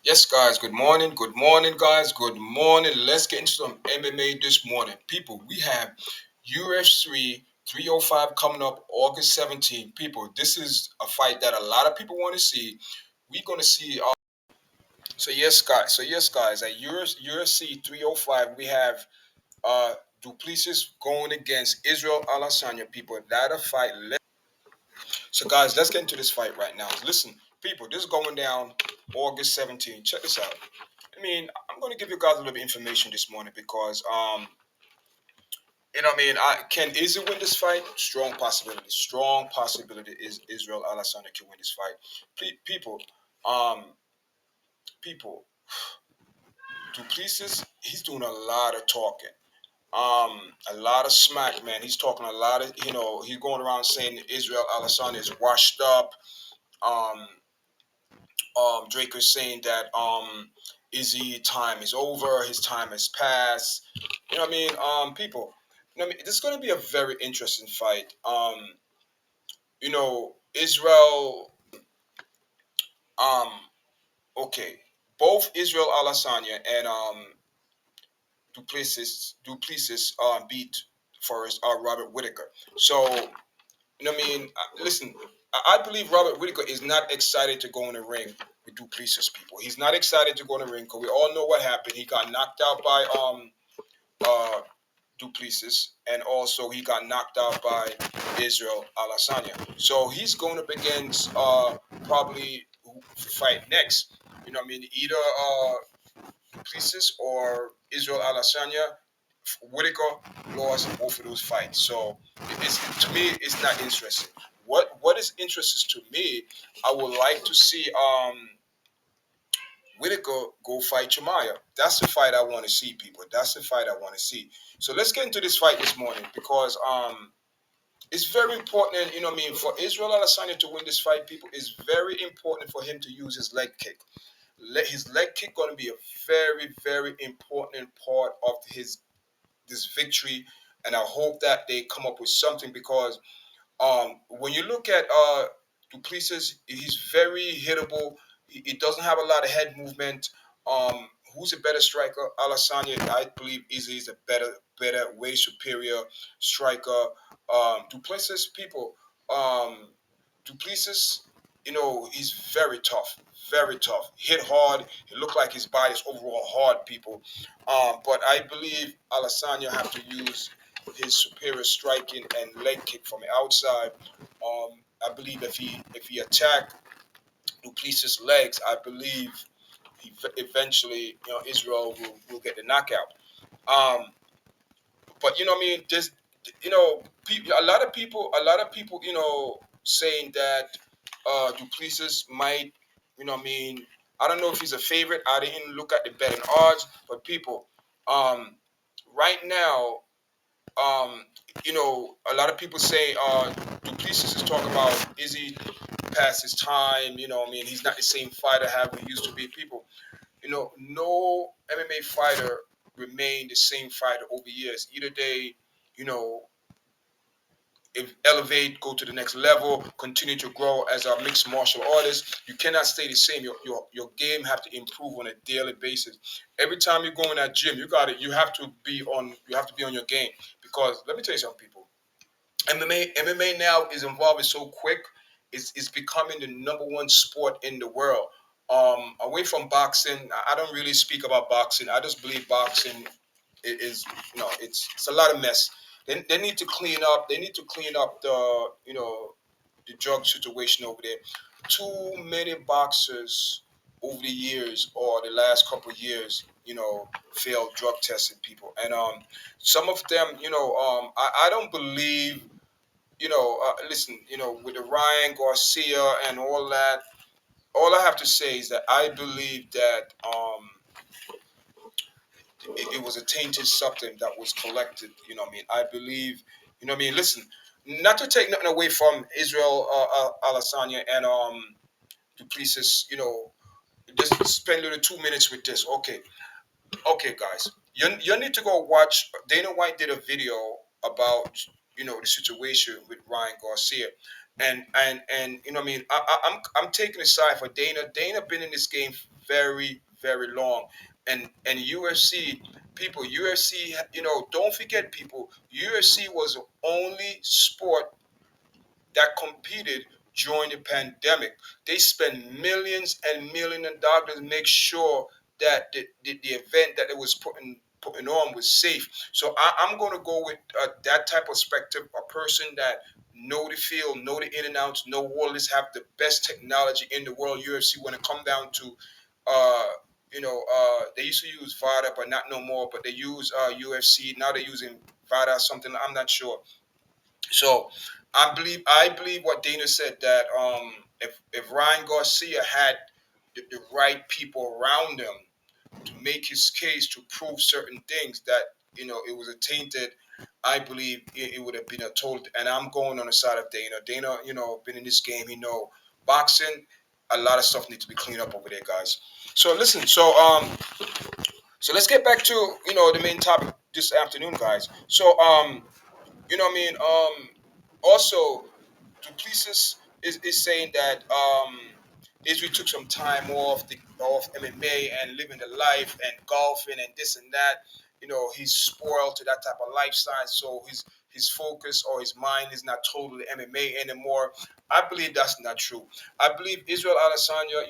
Yes, guys, good morning. Good morning, guys. Good morning. Let's get into some MMA this morning. People, we have UFC 305 coming up August 17th. People, this is a fight that a lot of people want to see. We're going to see. So yes, guys, at UFC 305, we have Du Plessis going against Israel Adesanya. People, that a fight. So, guys, let's get into this fight right now. Listen, people, this is going down August 17th. Check this out. I'm going to give you guys a little bit of information this morning because, can Izzy win this fight? Strong possibility. Strong possibility is Israel Adesanya can win this fight. People, um, people, Du Plessis, he's doing a lot of talking. A lot of smack, man. He's talking a lot of, he's going around saying Israel Adesanya is washed up. Um, Dricus saying that Izzy time is over, his time has passed. People. This is going to be a very interesting fight. Israel. Um, okay, both Israel Adesanya and Duplessis beat Forrest Robert Whitaker. So listen, I believe Robert Whitaker is not excited to go in the ring with Du Plessis. People, he's not excited to go in the ring because we all know what happened. He got knocked out by uh Du Plessis, and also he got knocked out by Israel Adesanya. So he's going up against probably who fight next. Either Du Plessis or Israel Adesanya. Whitaker lost both of those fights. So to me, it's not interesting. What is interesting to me, I would like to see Whitaker go fight Chimaev. That's the fight I want to see, people. That's the fight I want to see. So let's get into this fight this morning because it's very important, for Israel Adesanya to win this fight, people, it's very important for him to use his leg kick. His leg kick going to be a very, very important part of this victory, and I hope that they come up with something because when you look at Du Plessis, he's very hittable. He doesn't have a lot of head movement. Who's a better striker? Adesanya, I believe, is a better, way superior striker. Du Plessis, people. Um, Du Plessis, he's very tough, very tough. Hit hard. It looked like his body's overall hard, people. But I believe Adesanya have to use his superior striking and leg kick from the outside. I believe if he attack Du Plessis' legs, I believe eventually Israel will get the knockout. Um, but there's a lot of people saying that Du Plessis might, I don't know if he's a favorite. I didn't look at the betting odds, but people, um, right now, um, a lot of people say Du Plessis is talking about is he past his time? He's not the same fighter how he used to be. People, no MMA fighter remained the same fighter over years. Either they, you know, elevate, go to the next level, continue to grow as a mixed martial artist. You cannot stay the same. Your game have to improve on a daily basis. Every time you go in that gym, you have to be on your game. Because let me tell you something, people. MMA now is evolving so quick. It's becoming the number one sport in the world. Away from boxing, I don't really speak about boxing. I just believe boxing is it's a lot of mess. They need to clean up. They need to clean up the drug situation over there. Too many boxers over the years or the last couple of years, failed drug testing people, and some of them, I don't believe, listen, with the Ryan Garcia and all that. All I have to say is that I believe that it was a tainted something that was collected. I believe. Listen, not to take nothing away from Israel Adesanya and Du Plessis. Just spend a little 2 minutes with this. Okay, guys. You need to go watch. Dana White did a video about the situation with Ryan Garcia. and you know what I mean. I'm taking a side for Dana. Dana been in this game very very long, and UFC people, UFC, you know, don't forget people. UFC was the only sport that competed during the pandemic. They spent millions and millions of dollars to make sure that the event that it was putting on was safe. So I'm going to go with that type of perspective, a person that know the field, know the in and outs, know warlords have the best technology in the world. UFC when it come down to they used to use VADA, but not no more. But they use UFC now. They're using VADA something. I'm not sure. So I believe what Dana said that if Ryan Garcia had the right people around him to make his case to prove certain things that it was a tainted, I believe it would have been a total. And I'm going on the side of Dana. Dana, been in this game. He know boxing. A lot of stuff needs to be cleaned up over there, guys. So listen. So let's get back to the main topic this afternoon, guys. So you know what I mean. Also, Du Plessis is saying that Israel took some time off MMA and living the life and golfing and this and that. He's spoiled to that type of lifestyle, so his focus or his mind is not totally MMA anymore. I believe that's not true. I believe Israel Adesanya,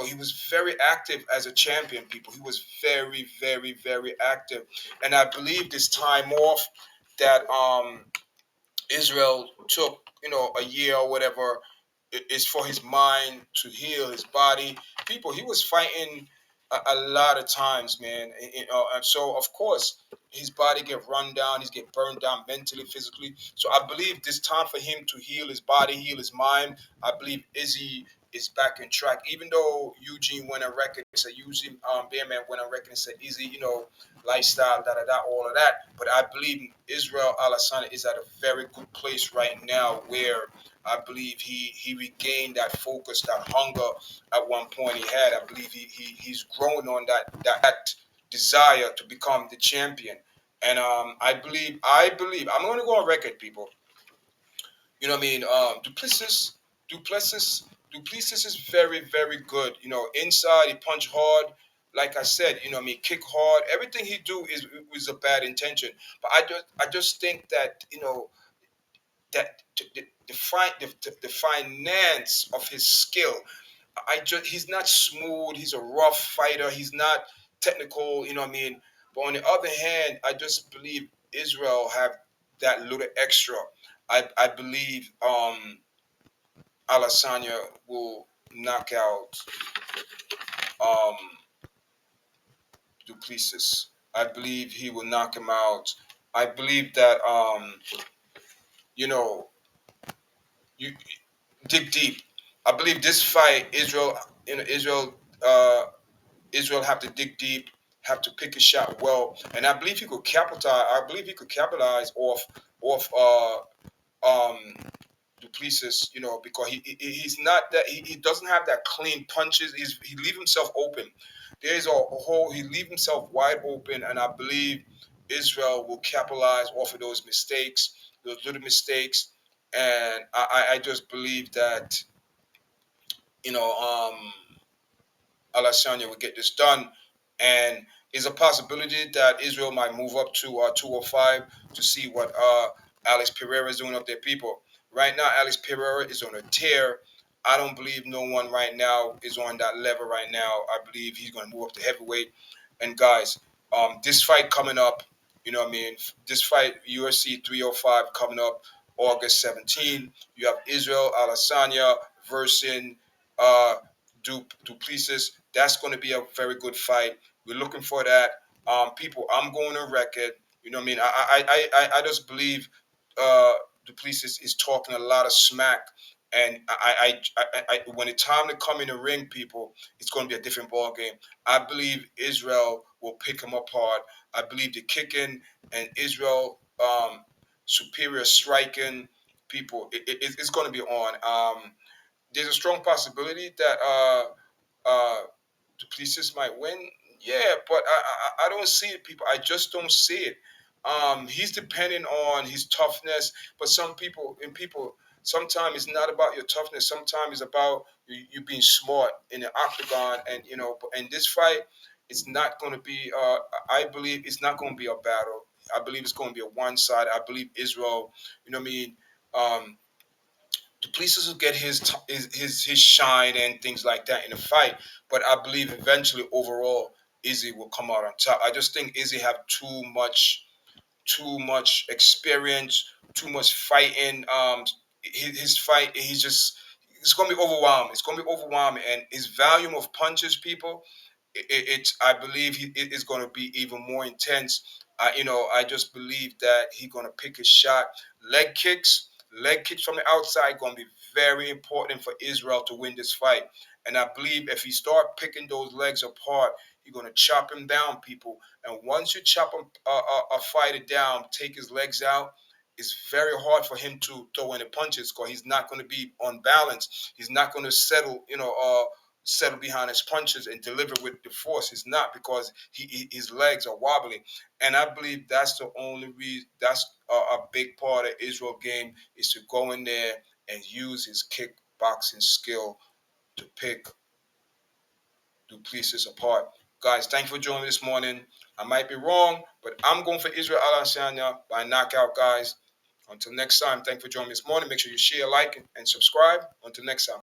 he was very active as a champion, people. He was very, very, very active. And I believe this time off that Israel took, a year or whatever, is for his mind to heal his body. People, he was fighting a lot of times, man. And so, of course, his body get run down. He's get burned down mentally, physically. So I believe this time for him to heal his body, heal his mind. I believe Izzy is back in track. Even though Eugene went on record, said Eugene Bearman went on record and said Izzy, lifestyle, da da da, all of that. But I believe Israel Adesanya is at a very good place right now, where I believe he regained that focus, that hunger at one point he had. I believe he's growing on that desire to become the champion. And I believe I'm going to go on record, people. You know what I mean? Duplessis, Duplessis is very, very good. Inside he punch hard. Like I said, what I mean, kick hard. Everything he do is a bad intention. But I just think that that the finance of his skill. He's not smooth. He's a rough fighter. He's not technical. You know what I mean. But on the other hand, I just believe Israel have that little extra. I believe Adesanya will knock out um, Duplessis. I believe he will knock him out. I believe that you know you dig deep. I believe this fight, uh, Israel have to dig deep, have to pick a shot well, and I believe he could capitalize. I believe he could capitalize off um, Duplessis, because he's not that he doesn't have that clean punches. He leave himself open. There's a whole he leave himself wide open, and I believe Israel will capitalize off of those mistakes, those little mistakes, and I just believe that you know um, Adesanya will get this done, and is a possibility that Israel might move up to 205 to see what Alex Pereira is doing up there. People, right now, Alex Pereira is on a tear. I don't believe no one right now is on that level right now. I believe he's going to move up to heavyweight. And guys, this fight coming up, what I mean? This fight, UFC 305, coming up August 17. You have Israel Adesanya versus uh, Duplessis. That's going to be a very good fight. We're looking for that. People, I'm going on record. You know what I mean? I just believe Duplessis is talking a lot of smack. And when it's time to come in the ring, people, it's going to be a different ball game. I believe Israel will pick him apart. I believe the kicking and Israel superior striking, people, it's going to be on. There's a strong possibility that Duplessis might win. Yeah, but I don't see it, people. I just don't see it. He's depending on his toughness, but some people sometimes it's not about your toughness. Sometimes it's about you being smart in the octagon. And in this fight, it's not going to be. I believe it's not going to be a battle. I believe it's going to be a one side. I believe Israel. You know what I mean? Du Plessis will get his shine and things like that in the fight. But I believe eventually, overall, Izzy will come out on top. I just think Izzy have too much experience, too much fighting. His fight, it's gonna be overwhelming. It's gonna be overwhelming, and his volume of punches, people, it's I believe it is gonna be even more intense. I just believe that he's gonna pick his shot. Leg kicks from the outside gonna be very important for Israel to win this fight. And I believe if he start picking those legs apart, he's gonna chop him down, people. And once you chop a fighter down, take his legs out, it's very hard for him to throw any punches because he's not going to be on balance. He's not going to settle behind his punches and deliver with the force. He's not, because his legs are wobbly. And I believe that's the only reason. That's a big part of Israel game, is to go in there and use his kickboxing skill to pick Du Plessis apart. Guys, thank you for joining me this morning. I might be wrong, but I'm going for Israel Adesanya by knockout, guys. Until next time, thank you for joining me this morning. Make sure you share, like, and subscribe. Until next time.